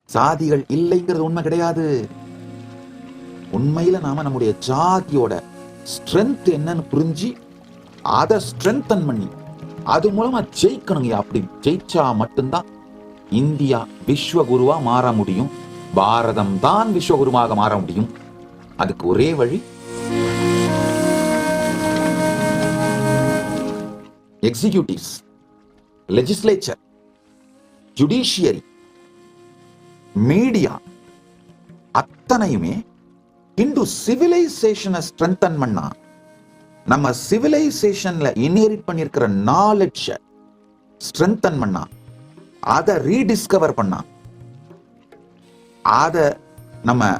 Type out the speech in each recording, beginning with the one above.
சாதிகள் இல்லைங்கிறது உண்மை கிடையாது. உண்மையில நாம நம்முடைய ஜாதியோட ஸ்ட்ரென்த் என்னன்னு புரிஞ்சு அதை ஸ்ட்ரென்தன் பண்ணி அது மூலமா ஜெயிக்கணுங்க. அப்படி ஜெயிச்சா மட்டும்தான் இந்தியா விஸ்வகுருவா மாற முடியும். பாரதம் தான் விஸ்வகுருவாக மாற முடியும். அதுக்கு ஒரே வழி எக்ஸிகியூட்டிவ்ஸ், லெஜிஸ்லேச்சர், ஜுடிஷியரி, மீடியா அத்தனையுமே இந்து சிவிலைசேஷனை ஸ்ட்ரென்தன் பண்ணா, நம்ம சிவிலைசேஷன்ல இன்ஹெரிட் பண்ணிருக்கிற நாலேஜ் ஸ்ட்ரென்தன் பண்ணா, அதை ரீடிஸ்கவர் பண்ணா, அதை நம்ம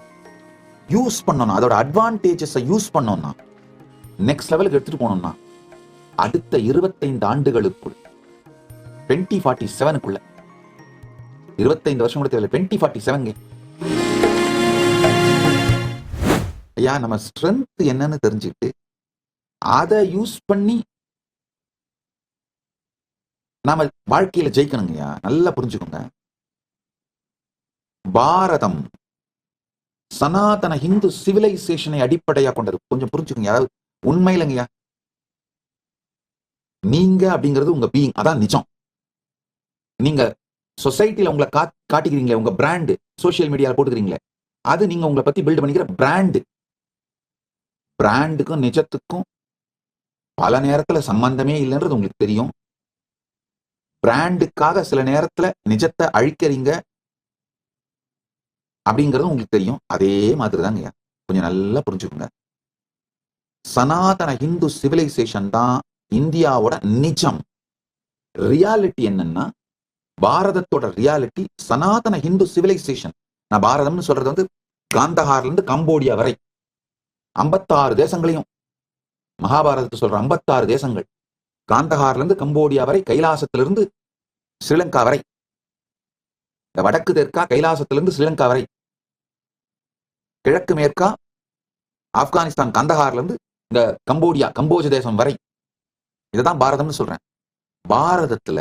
யூஸ் பண்ணணும், அதோட அட்வான்டேஜஸ் யூஸ் பண்ணோம்னா, நெக்ஸ்ட் லெவலுக்கு எடுத்துட்டு போனோம்னா, அடுத்த 25 ஆண்டுகளுக்குள் 2047க்குள்ள 25 வருஷம் கூட தேவையில்லை, 2047 ஐயா நம்ம ஸ்ட்ரென்த் என்னன்னு தெரிஞ்சுக்கிட்டு அதை யூஸ் பண்ணி நாம வாழ்க்கையில ஜெயிக்கணுங்கய்யா. நல்லா புரிஞ்சுக்கோங்க. பாரதம் சனாதன ஹிந்து சிவிலைசேஷனை அடிப்படையா கொண்டது. கொஞ்சம் புரிஞ்சுக்கோங்க. அதாவது உண்மையிலங்கய்யா, நீங்க அப்படிங்கிறது உங்க பீயிங், அதான் நிஜம். நீங்க சொசைட்டில உங்களை காட்டிக்கிறீங்களே, உங்க பிராண்டு சோசியல் மீடியால போட்டுக்கிறீங்களே, அது நீங்க உங்களை பத்தி பில்ட் பண்ணிக்கிற பிராண்டு. பிராண்டுக்கும் நிஜத்துக்கும் பல நேரத்துல சம்பந்தமே இல்லைன்றது உங்களுக்கு தெரியும். பிராண்டுக்காக சில நேரத்துல நிஜத்தை அழிக்கிறீங்க அப்படிங்கிறது உங்களுக்கு தெரியும். அதே மாதிரிதாங்க, கொஞ்சம் நல்லா புரிஞ்சுக்கோங்க. சனாதன ஹிந்து சிவிலைசேஷன் தான் இந்தியாவோட நிஜம். ரியாலிட்டி என்னன்னா, பாரதத்தோட ரியாலிட்டி சனாதன ஹிந்து சிவிலைசேஷன். நான் பாரதம்னு சொல்றது வந்து காந்தஹார்ல இருந்து கம்போடியா வரை 56 தேசங்களையும், மகாபாரதத்தை சொல்ற 56 தேசங்கள், காந்தஹார்ல இருந்து கம்போடியா வரை, கைலாசத்திலிருந்து ஸ்ரீலங்கா வரை, இந்த வடக்கு தெற்கா கைலாசத்திலிருந்து ஸ்ரீலங்கா வரை, கிழக்கு மேற்கா ஆப்கானிஸ்தான் கந்தஹார்ல இருந்து இந்த கம்போஜ தேசம் வரை, இதுதான் பாரதம்னு சொல்றேன். பாரதத்துல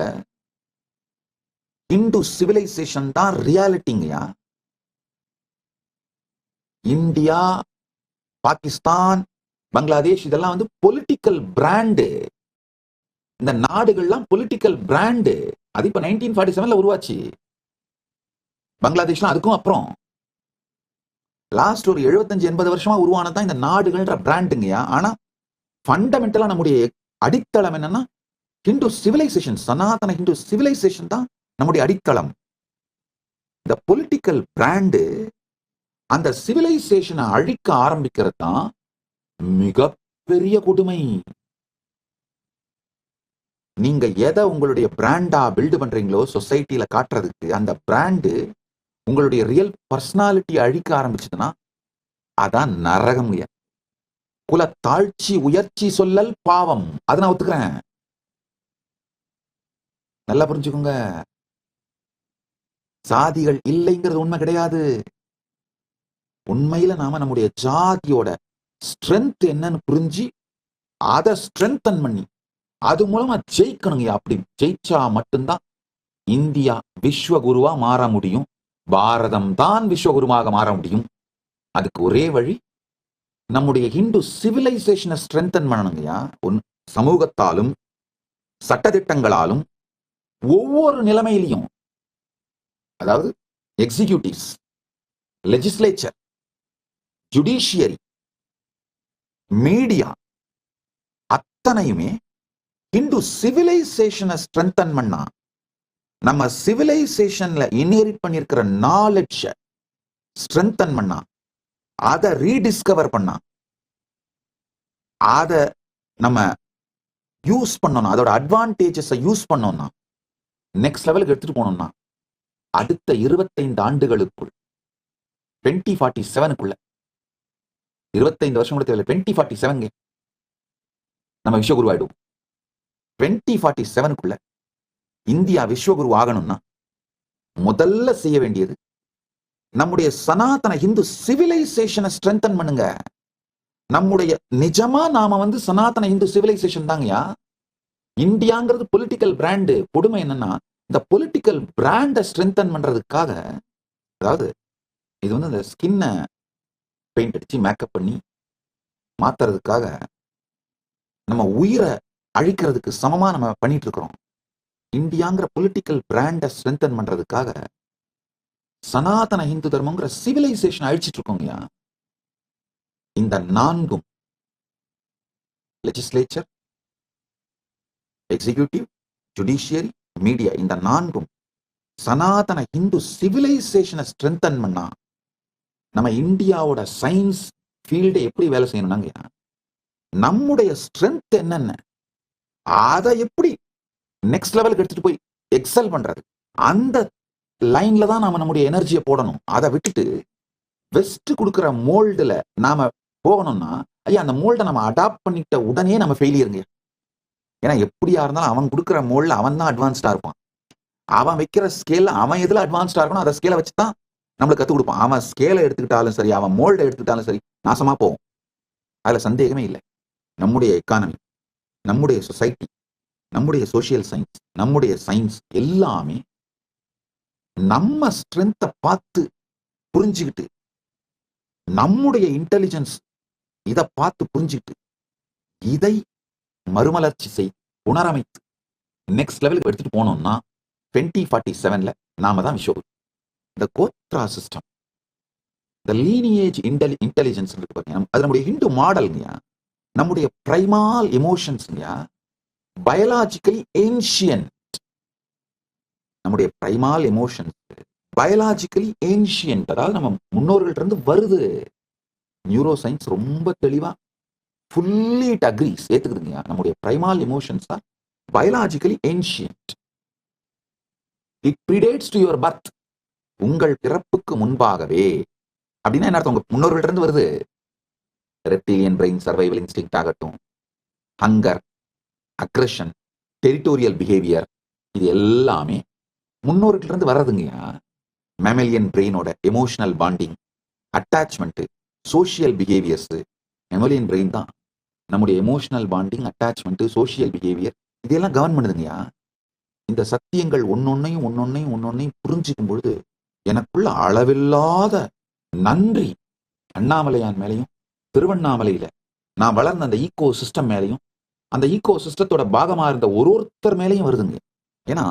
இந்து சிவிலைசேஷன் தான் ரியாலிட்டிங்கயா. இந்தியா, பாகிஸ்தான், பங்களாதேஷ் இதெல்லாம் வந்து பொலிட்டிக்கல் பிராண்டு. இந்த நாடுகள்லாம் பொலிட்டிக்கல் பிராண்டு. அது இப்ப 1947ல உருவாச்சு. பங்களாதேஷ்லாம் அதுக்கும் அப்புறம் லாஸ்ட் ஒரு 75-80 வருஷமா உருவானதான் இந்த நாடுகள்ன்ற பிராண்டுங்கயா. ஆனா ஃபண்டமெண்டலா நம்முடைய அடித்தளம் என்னன்னா ஹிந்து சிவிலைசேஷன், சனாதன ஹிந்து சிவிலைசேஷன் தான் நம்முடைய அடித்தளம். இந்த பொலிட்டிக்கல் பிராண்டு அந்த சிவிலைசேஷனை அழிக்க ஆரம்பிக்கிறது தான் மிகப்பெரிய கொடுமை. நீங்க எதை உங்களுடைய பிராண்டா பில்டு பண்றீங்களோ சொசைட்டில காட்டுறதுக்கு, அந்த பிராண்டு உங்களுடைய ரியல் பர்சனாலிட்டி அழிக்க ஆரம்பிச்சதுன்னா அதான் நரகம். குல தாழ்ச்சி உயர்ச்சி சொல்லல் பாவம், அதை நான் ஒத்துக்கிறேன். நல்லா புரிஞ்சுக்கோங்க. சாதிகள் இல்லைங்கிறது உண்மை கிடையாது. உண்மையில நாம நம்முடைய ஜாதியோட ஸ்ட்ரென்த் என்னன்னு புரிஞ்சு அதை ஸ்ட்ரென்தன் பண்ணி அது மூலமா ஜெயிக்கணுங்க. அப்படி ஜெயிச்சா மட்டும்தான் இந்தியா விஸ்வகுருவா மாற முடியும். பாரதம் தான் விஸ்வகுருவாக மாற முடியும். அதுக்கு ஒரே வழி நம்முடைய ஹிந்து சிவிலைசேஷனை ஸ்ட்ரென்தன் பண்ணணுங்கய்யா. சமூகத்தாலும் சட்டதிட்டங்களாலும் ஒவ்வொரு நிலைமையிலையும், அதாவது எக்ஸிகியூட்டிவ்ஸ், லெஜிஸ்லேச்சர், ஜுடிஷியரி, மீடியா அத்தனையுமே இந்து சிவிலைசேஷனை ஸ்ட்ரென்தன் பண்ணா, நம்ம சிவிலைசேஷன்ல இன்ஹெரிட் பண்ணிருக்கிற நாலேஜ் ஸ்ட்ரென்தன் பண்ணா, அதை ரீடிஸ்கவர் பண்ணா, அதை நம்ம யூஸ் பண்ணணும், அதோட அட்வான்டேஜஸ் யூஸ் பண்ணோம்னா, நெக்ஸ்ட் லெவலுக்கு எடுத்துட்டு போனோம்னா, அடுத்த 25 ஆண்டுகளுக்குள் 2047க்குள்ள 25 வருஷம் கூட தேவையில்லை, 2047 நம்ம விஸ்வகுரு ஆயிடுவோம். 2047க்குள்ள இந்தியா விஸ்வகுரு ஆகணும்னா முதல்ல செய்ய வேண்டியது நம்முடைய சனாதன ஹிந்து சிவிலைசேஷனை ஸ்ட்ரென்தன் பண்ணுங்க. நம்முடைய நிஜமா நாம வந்து சனாதன ஹிந்து சிவிலைசேஷன் தாங்கயா. இந்தியாங்கிறது பொலிட்டிக்கல் பிராண்டு. கொடுமை என்னன்னா, இந்த பொலிட்டிக்கல் பிராண்டை ஸ்ட்ரென்தன் பண்றதுக்காக அதாவது இது வந்து அந்த ஸ்கின்னை பெயிண்ட் அடிச்சு மேக்கப் பண்ணி மாத்துறதுக்காக நம்ம உயிரை அழிக்கிறதுக்கு சமமா நம்ம பண்ணிட்டு இருக்கிறோம். இந்தியாங்கிற பொலிட்டிக்கல் பிராண்டை ஸ்ட்ரென்தன் பண்றதுக்காக சனாதன இந்து தர்மங்கிற சிவிலைசேஷன் அழிச்சிட்டு இருக்கோங்கய்யா. இந்த நான்கும் லெஜிஸ்லேச்சர், எக்ஸிகியூட்டிவ், ஜுடிஷியரி, மீடியா, இந்த நான்கும் சனாதன இந்து சிவிலைசேஷனை ஸ்ட்ரென்தன் பண்ணா நம்ம இந்தியாவோட சயின்ஸ் ஃபீல்டு எப்படி வேலை செய்யணும்னாங்க, நம்முடைய ஸ்ட்ரென்த் என்னென்ன அதை எப்படி நெக்ஸ்ட் லெவலுக்கு எடுத்துட்டு போய் எக்ஸல் பண்றது, அந்த லைன்ல தான் நாம நம்முடைய எனர்ஜியை போடணும். அதை விட்டுட்டு வெஸ்ட் கொடுக்குற மோல்டுல நாம போகணும்னா ஐயா அந்த மோல்டை நம்ம அடாப்ட் பண்ணிட்ட உடனே நம்ம ஃபெயிலியருங்க. ஏன்னா எப்படியா இருந்தாலும் அவன் கொடுக்குற மோல்ல அவன் தான் அட்வான்ஸ்டா இருப்பான். அவன் வைக்கிற ஸ்கேல்ல அவன் எதுல அட்வான்ஸ்டா இருக்கணும் அதை ஸ்கேலை வச்சுதான் நம்மளுக்கு கத்துக் கொடுப்பான். அவன் ஸ்கேலை எடுத்துக்கிட்டாலும் சரி, அவன் மோல்டை எடுத்துக்கிட்டாலும் சரி, நாசமா போகும். அதுல சந்தேகமே இல்லை. நம்முடைய எக்கானமி, நம்முடைய சொசைட்டி, நம்முடைய சோசியல் சயின்ஸ், நம்முடைய சயின்ஸ் எல்லாமே நம்ம ஸ்ட்ரென்த்தை பார்த்து புரிஞ்சுக்கிட்டு, நம்முடைய இன்டெலிஜென்ஸ் இதை பார்த்து புரிஞ்சுக்கிட்டு, இதை மறுமலர்ச்சி செய் புனரமைத்து நெக்ஸ்ட் லெவலுக்கு எடுத்துட்டு போனோம்னா 2047 நாம தான் விஸ்வகுரு. இந்த கோத்ரா சிஸ்டம், இந்த லீனியேஜ் இன்டெலிஜென்ஸ் இருக்கு பாருங்க, அது நம்முடைய ஹிந்து மாடல்ங்கயா. நம்முடைய பிரைமால் எமோஷன்ஸ்ங்கயா பயாலாஜிக்கலி ஏன்ஷியன்ட். நம்முடைய பிரைமால் எமோஷன்ஸ் பயாலாஜிக்கலி ஏன்ஷியன்ட், அதாவது நம்ம முன்னோர்கள்ட்ட இருந்து வருது. நியூரோ சயின்ஸ் ரொம்ப தெளிவா ஃபுல்லி இட் அக்ரீஸ், ஏத்துக்குதுங்க. நம்முடைய primal emotions are biologically ancient. It predates to your birth, உங்கள் பிறப்புக்கு முன்பாகவே. அப்படின்னா என்ன அர்த்தம்? உங்க முன்னோர்கள்ட்ட இருந்து வருது. ரெப்டிலியன் பிரெயின் சர்வைவல் இன்ஸ்டிங்க்ட் ஆகட்டும், ஹங்கர், அக்ரெஷன், டெரிட்டோரியல் பிஹேவியர், இது எல்லாமே முன்னோர்கள்ட்ட இருந்து வர்றதுங்கயா. மேமலியன் பிரெயினோட emotional bonding, attachment, social behaviours, mammalian brain தான் நம்முடைய emotional bonding, attachment, social behaviour இதெல்லாம் கவர்ன் பண்ணுதுங்கயா. இந்த சத்தியங்கள் ஒன்னொன்னையும் புரிஞ்சுக்கும் பொழுது எனக்குள்ள அளவில்லாத நன்றி அண்ணாமலையான் மேலையும், திருவண்ணாமலையில நான் வளர்ந்த அந்த ஈகோ சிஸ்டம் மேலையும், அந்த ஈகோ சிஸ்டத்தோட பாகமா இருந்த ஒருத்தர் மேலையும் வருதுங்க. ஏன்னா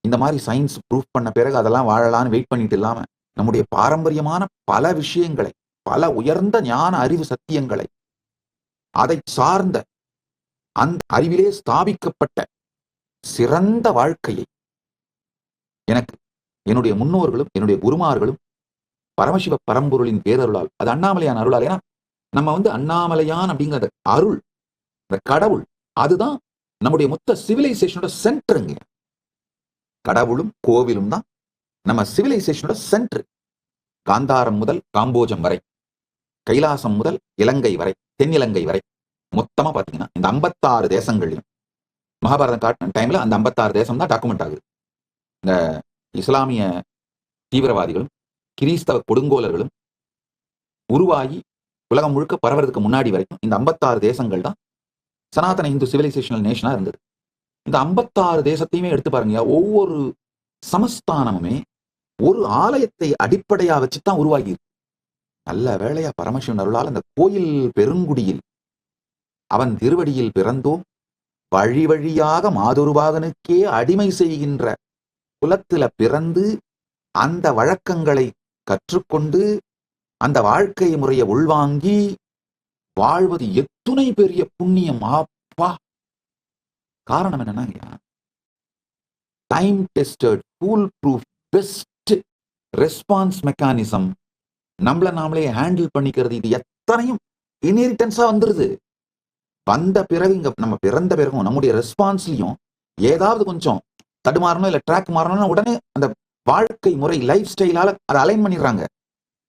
இந்த மாதிரி சயின்ஸ் ப்ரூஃப் பண்ண பிறகு அதெல்லாம் வாழலான்னு வெயிட் பண்ணிட்டு இல்லாம நம்முடைய பாரம்பரியமான பல விஷயங்களை, பல உயர்ந்த ஞான அறிவு சத்தியங்களை, அதை சார்ந்த அந்த அறிவிலே ஸ்தாபிக்கப்பட்ட சிறந்த வாழ்க்கையை எனக்கு என்னுடைய முன்னோர்களும் என்னுடைய குருமார்களும் பரமசிவ பரம்பொருளின் பேரருளால், அது அண்ணாமலையான் அருளால். ஏன்னா நம்ம அண்ணாமலையான் அப்படிங்கிற அருள், இந்த கடவுள், அதுதான் நம்முடைய மொத்த சிவிலைசேஷனோட சென்டருங்க. கடவுளும் கோவிலும் தான் நம்ம சிவிலைசேஷனோட சென்டர். காந்தாரம் முதல் காம்போஜம் வரை, கைலாசம் முதல் இலங்கை வரை, தென்னிலங்கை வரை, மொத்தமா பாத்தீங்கன்னா இந்த 56 தேசங்கள்லையும் மகாபாரதம் காட்டின டைம்ல அந்த 56 தேசம் தான் டாக்குமெண்ட் ஆகுது. இந்த இஸ்லாமிய தீவிரவாதிகளும் கிறிஸ்தவ கொடுங்கோலர்களும் உருவாகி உலகம் முழுக்க பரவறதுக்கு முன்னாடி வரைக்கும் இந்த 56 தேசங்கள் தான் சனாதன இந்து சிவிலைசேஷனல் நேஷனா இருந்தது. இந்த 56 தேசத்தையுமே எடுத்து பாருங்க, ஒவ்வொரு சமஸ்தானமுமே ஒரு ஆலயத்தை அடிப்படையா வச்சுதான் உருவாகி இருக்கு. நல்ல வேளையா பரமசிவன் அருளால் அந்த கோயில் பெருங்குடியில் அவன் திருவடியில் பிறந்தோம், வழி வழியாக மாதொருபாகனுக்கே அடிமை செய்கின்ற குலத்தில பிறந்து அந்த வழக்கங்களை கற்றுக்கொண்டு அந்த வாழ்க்கை முறையை உள்வாங்கி வாழ்வது எத்துணை பெரிய புண்ணியம். ஆப்பா! காரணம் என்னன்னா, time tested, fool proof, best response mechanism, நம்மள நாமளே ஹேண்டில் பண்ணிக்கிறது, இது எத்தனையும் இன்ஹெரிட்டன்ஸா வந்துருது. வந்த பிறகு இங்க நம்ம பிறந்த பிறகும் நம்முடைய ரெஸ்பான்ஸ்லயும் ஏதாவது கொஞ்சம் தடுமாறணும் இல்ல ட்ராக் மாறணும்னா உடனே அந்த வாழ்க்கை முறை லைஃப் ஸ்டைலால அதை அலைன் பண்ணிடுறாங்க.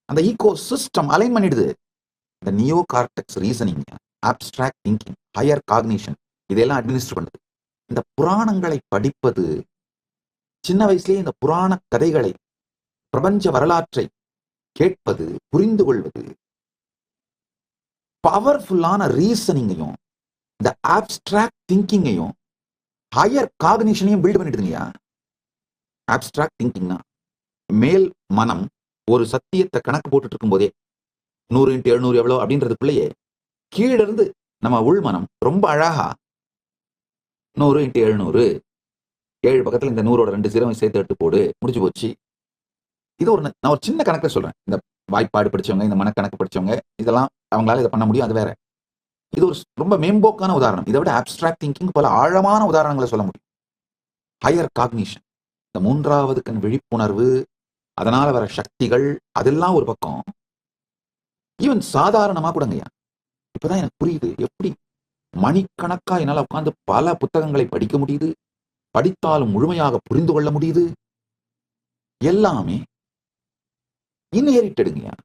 அந்த ஈகோ சிஸ்டம் அலைன் பண்ணிடுது. இந்த neo cortex reasoning, abstract thinking, higher cognition இதெல்லாம் அட்மினிஸ்டர் பண்ணுது. இந்த புராணங்களை படிப்பது, சின்ன வயசுலயே இந்த புராண கதைகளை, பிரபஞ்ச வரலாற்றை கேட்பது, புரிந்து கொள்வது, பவர்ஃபுல்லான ரீசனிங்கையும் இந்த அப்டிராக்ட் திங்கிங்கையும் ஹையர் காக்னிஷனையும் பில்ட் பண்ணிடுதுங்கயா. அப்டிராக்ட் திங்கிங்னா மேல் மனம், ஒரு சத்தியத்தை கணக்கு போட்டுட்டு இருக்கும் போதே 100 × 700 எவ்வளோ அப்படின்றதுக்குள்ளேயே கீழ இருந்து நம்ம உள்மனம் ரொம்ப அழகா 100 × 700 7 பக்கத்துல இந்த 100ஓட 2 0 சேர்த்து எடுத்து போடு, முடிஞ்சு போச்சு. இது நான் ஒரு சின்ன கணக்குல சொல்றேன். இந்த வாய்ப்பாடு படிச்சவங்க, இந்த மனக்கணக்கு படிச்சவங்க, இதெல்லாம் அவங்களால இதை பண்ண முடியும், அது வேற. இது ஒரு ரொம்ப மேம்போக்கான உதாரணம். இதை விட அப்டிராக்ட் திங்கிங் பல ஆழமான உதாரணங்களை சொல்ல முடியும். ஹையர் காக்னிஷன், இந்த 3வது கண் விழிப்புணர்வு, அதனால வர சக்திகள், அதெல்லாம் ஒரு பக்கம். ஈவன் சாதாரணமா கூடங்கய்யா, இப்பதான் எனக்கு புரியுது எப்படி மணிக்கணக்கா என்னால உட்கார்ந்து பல புத்தகங்களை படிக்க முடியுது, படித்தாலும் முழுமையாக புரிந்து கொள்ள முடியுது. எல்லாமே இன்ஹெரிட்டடுங்கய்யா,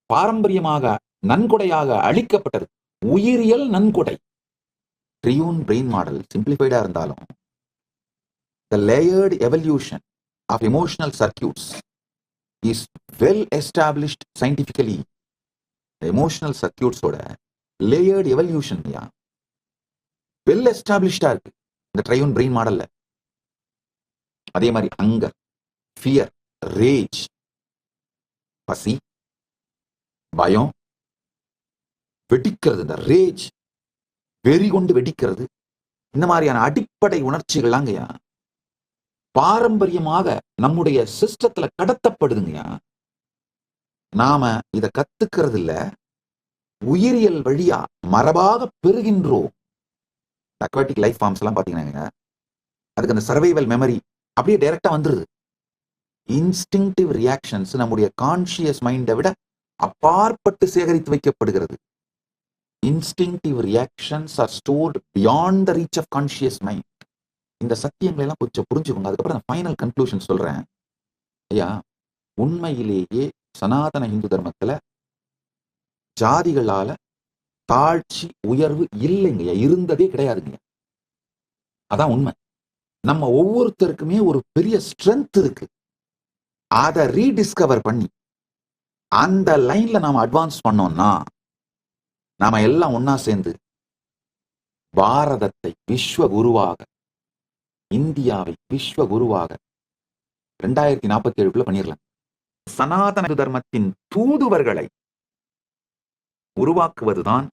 பாரம்பரியமாக நன்கொடையாக அளிக்கப்பட்டது. உயிரியல் நன்கொடை. ட்ரியூன் பிரெயின் மாடல் சிம்பிளிஃபைடா இருந்தாலும் the layered evolution of emotional circuits is well established scientifically. emotional circuits ஓட layered evolution well established இருக்கு இந்த ட்ரையூன் பிரெயின் மாடல்ல. அதே மாதிரி அங்கர், ஃபியர், ரேஜ், பசி, பயம், வெடிக்கிறது, இந்த ரேஜ், வெறி கொண்டு வெடிக்கிறது, இந்த மாதிரியான அடிப்படை உணர்ச்சிகள்லாங்கய்யா பாரம்பரியமாக நம்முடைய சிஸ்டத்துல கடத்தப்படுதுங்கய்யா. நாம இத கத்துக்கிறது இல்ல, உயிரியல் வழியா மரபாக பெறுகின்றோம். அக்வாட்டிக் லைஃப் ஃபார்ம்ஸ் எல்லாம் பாத்தீங்கன்னா அதுக்கு அந்த சர்வைவல் மெமரி அப்படியே டைரக்டா வந்துருது. இன்ஸ்டிங்டிவ் ரியாக்ஷன்ஸ் நம்முடைய கான்சியஸ் மைண்டை விட அப்பாற்பட்டு சேகரித்து வைக்கப்படுகிறது. Instinctive reactions are stored beyond the reach of conscious mind. இந்த சத்தியங்களை எல்லாம் கொஞ்சம் புரிஞ்சுக்கோங்க. அதுக்கப்புறம் நான் ஃபைனல் கன்க்ளூஷன் சொல்றேன். ஐயா, உண்மையிலேயே சனாதன இந்து தர்மத்துல ஜாதிகளால தாழ்ச்சி உயர்வு இல்லைங்கய்யா, இருந்ததே கிடையாதுங்க. அதான் உண்மை. நம்ம ஒவ்வொருத்தருக்குமே ஒரு பெரிய ஸ்ட்ரென்த் இருக்கு. அதை ரீடிஸ்கவர் பண்ணி அந்த லைன்ல நாம அட்வான்ஸ் பண்ணோம்னா நாம எல்லாம் ஒன்னா சேர்ந்து பாரதத்தை விஸ்வ குருவாக, இந்தியாவை விஸ்வ குருவாக 2047 பண்ணிடலாம். சனாதன தர்மத்தின் தூதுவர்களை உருவாக்குவதுதான்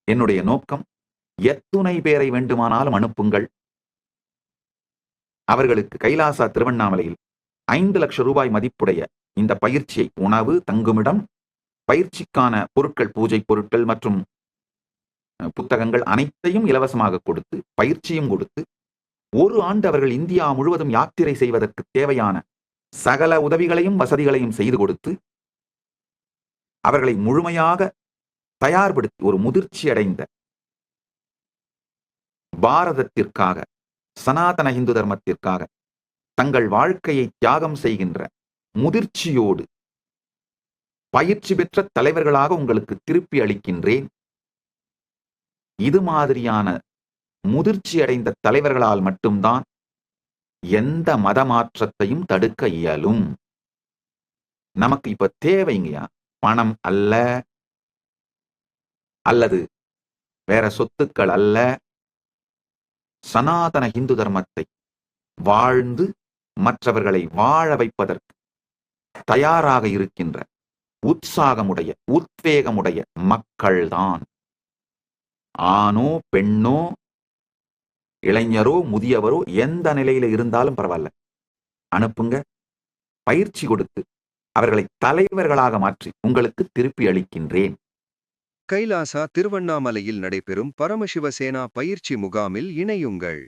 என்னுடைய நோக்கம். எத்துணை பேரை வேண்டுமானாலும் அனுப்புங்கள். அவர்களுக்கு கைலாசா திருவண்ணாமலையில் 5 லட்சம் ரூபாய் மதிப்புடைய இந்த பயிற்சியை, உணவு, தங்குமிடம், பயிற்சிக்கான பொருட்கள், பூஜை பொருட்கள் மற்றும் புத்தகங்கள் அனைத்தையும் இலவசமாக கொடுத்து, பயிற்சியும் கொடுத்து, 1 ஆண்டு அவர்கள் இந்தியா முழுவதும் யாத்திரை செய்வதற்கு தேவையான சகல உதவிகளையும் வசதிகளையும் செய்து கொடுத்து அவர்களை முழுமையாக தயார்படுத்தி ஒரு முதிர்ச்சி அடைந்த பாரதத்திற்காக, சனாதன இந்து தர்மத்திற்காக தங்கள் வாழ்க்கையை தியாகம் செய்கின்ற முதிர்ச்சியோடு பயிற்சி பெற்ற தலைவர்களாக உங்களுக்கு திருப்பி அளிக்கின்றேன். இது மாதிரியான முதிர்ச்சி அடைந்த தலைவர்களால் மட்டும்தான் எந்த மத மாற்றத்தையும் தடுக்க இயலும். நமக்கு இப்ப தேவைங்கயா பணம் அல்ல, அல்லது வேற சொத்துக்கள் அல்ல. சனாதன இந்து தர்மத்தை வாழ்ந்து மற்றவர்களை வாழ வைப்பதற்கு தயாராக இருக்கின்ற உற்சாகமுடைய, உத்வேகமுடைய மக்கள்தான். ஆணோ பெண்ணோ இளைஞரோ முதியவரோ எந்த நிலையில இருந்தாலும் பரவாயில்ல, அனுப்புங்க. பயிற்சி கொடுத்து அவர்களை தலைவர்களாக மாற்றி உங்களுக்கு திருப்பி அளிக்கின்றேன். கைலாசா திருவண்ணாமலையில் நடைபெறும் பரமசிவசேனா பயிற்சி முகாமில் இணையுங்கள்.